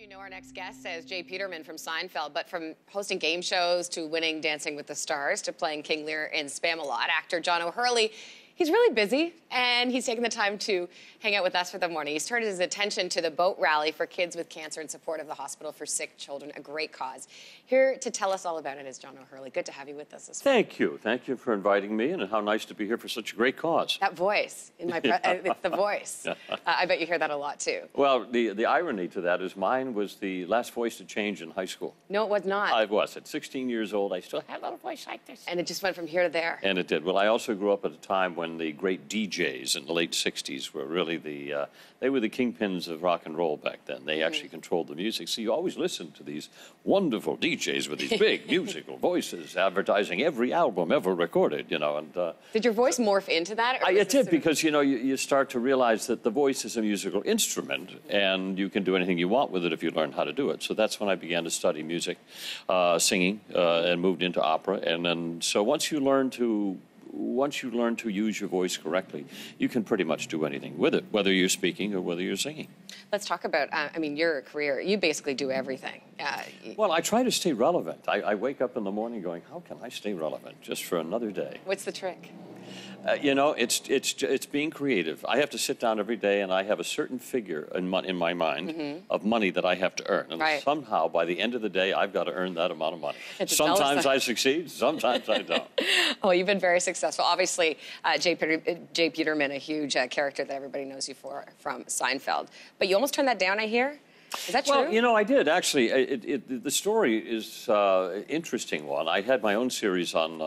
You know our next guest as J. Peterman from Seinfeld, but from hosting game shows to winning Dancing with the Stars to playing King Lear in Spamalot, actor John O'Hurley, he's really busy, and he's taken the time to hang out with us for the morning. He's turned his attention to the boat rally for kids with cancer in support of the Hospital for Sick Children, a great cause. Here to tell us all about it is John O'Hurley. Good to have you with us this morning. Thank you. Thank you for inviting me, and how nice to be here for such a great cause. That voice, in my it's the voice. I bet you hear that a lot, too. Well, the irony to that is mine was the last voice to change in high school. No, it was not. I was. At 16 years old, I still had a little voice like this. And it just went from here to there. And it did. Well, I also grew up at a time when the great DJs in the late 60s were really they were the kingpins of rock and roll back then. They actually controlled the music. So you always listened to these wonderful DJs with these big musical voices advertising every album ever recorded, you know. And did your voice morph into that? Or it did, because, you know, you start to realize that the voice is a musical instrument, and you can do anything you want with it if you learn how to do it. So that's when I began to study music, singing, and moved into opera. And then, so once you learn to use your voice correctly, you can pretty much do anything with it, whether you're speaking or whether you're singing. Let's talk about, I mean, your career. You basically do everything. Well, I try to stay relevant. I wake up in the morning going, how can I stay relevant just for another day? What's the trick? You know, it's being creative. I have to sit down every day, and I have a certain figure in my mind of money that I have to earn. And somehow, by the end of the day, I've got to earn that amount of money. Sometimes I succeed, sometimes I don't. Oh, you've been very successful. Obviously, J. Peterman, a huge character that everybody knows you for from Seinfeld. But you almost turned that down, I hear? Is that true? Well, you know, I did, actually. The story is an interesting one. I had my own series on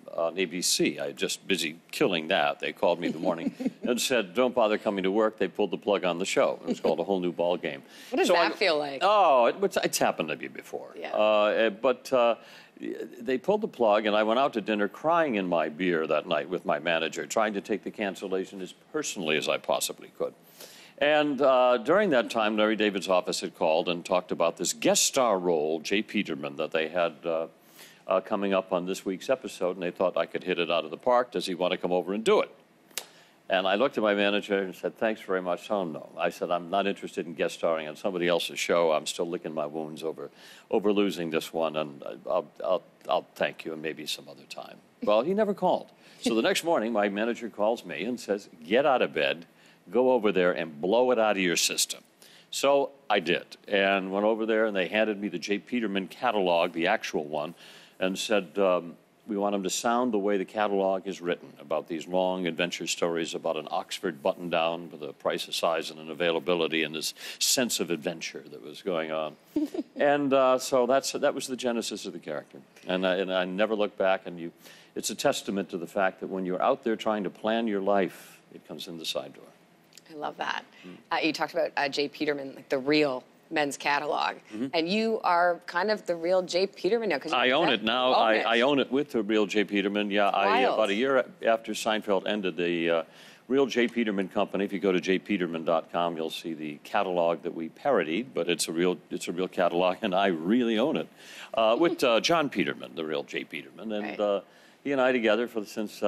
ABC. I was just busy killing that. They called me in the morning and said, don't bother coming to work. They pulled the plug on the show. It was called A Whole New Ball Game. What does that feel like? Oh, it's happened to me before. Yeah. But they pulled the plug, and I went out to dinner crying in my beer that night with my manager, trying to take the cancellation as personally as I possibly could. And during that time, Larry David's office had called and talked about this guest star role, J. Peterman, that they had coming up on this week's episode, and they thought I could hit it out of the park. Does he want to come over and do it? And I looked at my manager and said, thanks very much. Oh, no. I said, I'm not interested in guest starring on somebody else's show. I'm still licking my wounds over losing this one, and I'll thank you and maybe some other time. Well, he never called. So the next morning, my manager calls me and says, get out of bed, go over there and blow it out of your system. So I did, and went over there, and they handed me the J. Peterman catalog, the actual one, and said, we want him to sound the way the catalog is written, about these long adventure stories about an Oxford button-down with a price, a size, and an availability, and this sense of adventure that was going on. And so that was the genesis of the character. And I never looked back, and it's a testament to the fact that when you're out there trying to plan your life, it comes in the side door. I love that. You talked about J. Peterman, like the real men's catalog, and you are kind of the real J. Peterman now. I own it now. I own it with the real J. Peterman. Yeah, about a year after Seinfeld ended, the real J. Peterman company. If you go to jpeterman.com, you'll see the catalog that we parodied, but it's a real catalog, and I really own it with John Peterman, the real J. Peterman, and. He and I together since since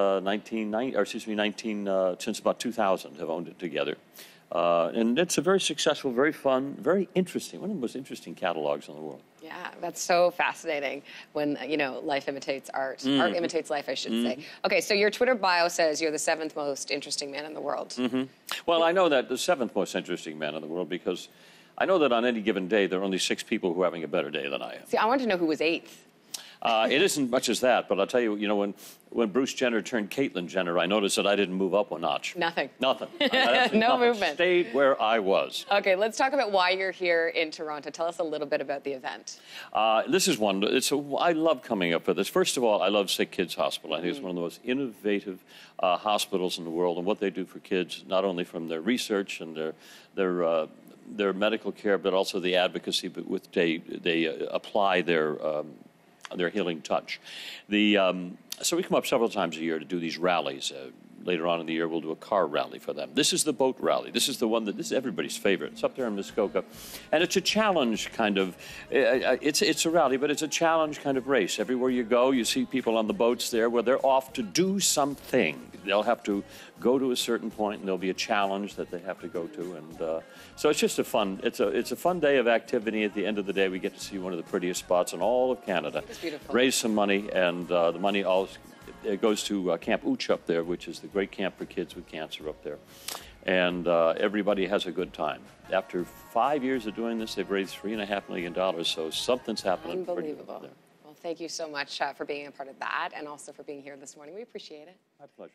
about 2000 have owned it together. And it's a very successful, very fun, very interesting, one of the most interesting catalogs in the world. Yeah, that's so fascinating when, you know, life imitates art. Art imitates life, I should say. Okay, so your Twitter bio says you're the 7th most interesting man in the world. Well, I know that the 7th most interesting man in the world because I know that on any given day there are only 6 people who are having a better day than I am. See, I wanted to know who was 8th. It isn't much as that, but I'll tell you, you know, when Bruce Jenner turned Caitlyn Jenner, I noticed that I didn't move up a notch. Nothing. Nothing. No movement. Stayed where I was. Okay, let's talk about why you're here in Toronto. Tell us a little bit about the event. This is one. I love coming up for this. First of all, I love Sick Kids Hospital. I think it's one of the most innovative hospitals in the world, and what they do for kids, not only from their research and their medical care, but also the advocacy with they apply their healing touch. So we come up several times a year to do these rallies. later on in the year, we'll do a car rally for them. This is the boat rally. This is the one that, this is everybody's favorite. It's up there in Muskoka. And it's a challenge kind of, it's a rally, but it's a challenge kind of race. Everywhere you go, you see people on the boats there where they're off to do something. They'll have to go to a certain point, and there'll be a challenge that they have to go to. And so it's just a fun, it's a fun day of activity. At the end of the day, we get to see one of the prettiest spots in all of Canada. It's beautiful. Raise some money, and the money all it goes to Camp Ooch up there, which is the great camp for kids with cancer up there. And everybody has a good time. After 5 years of doing this, they've raised $3.5 million, so something's happening. Unbelievable. Well, thank you so much for being a part of that and also for being here this morning. We appreciate it. My pleasure.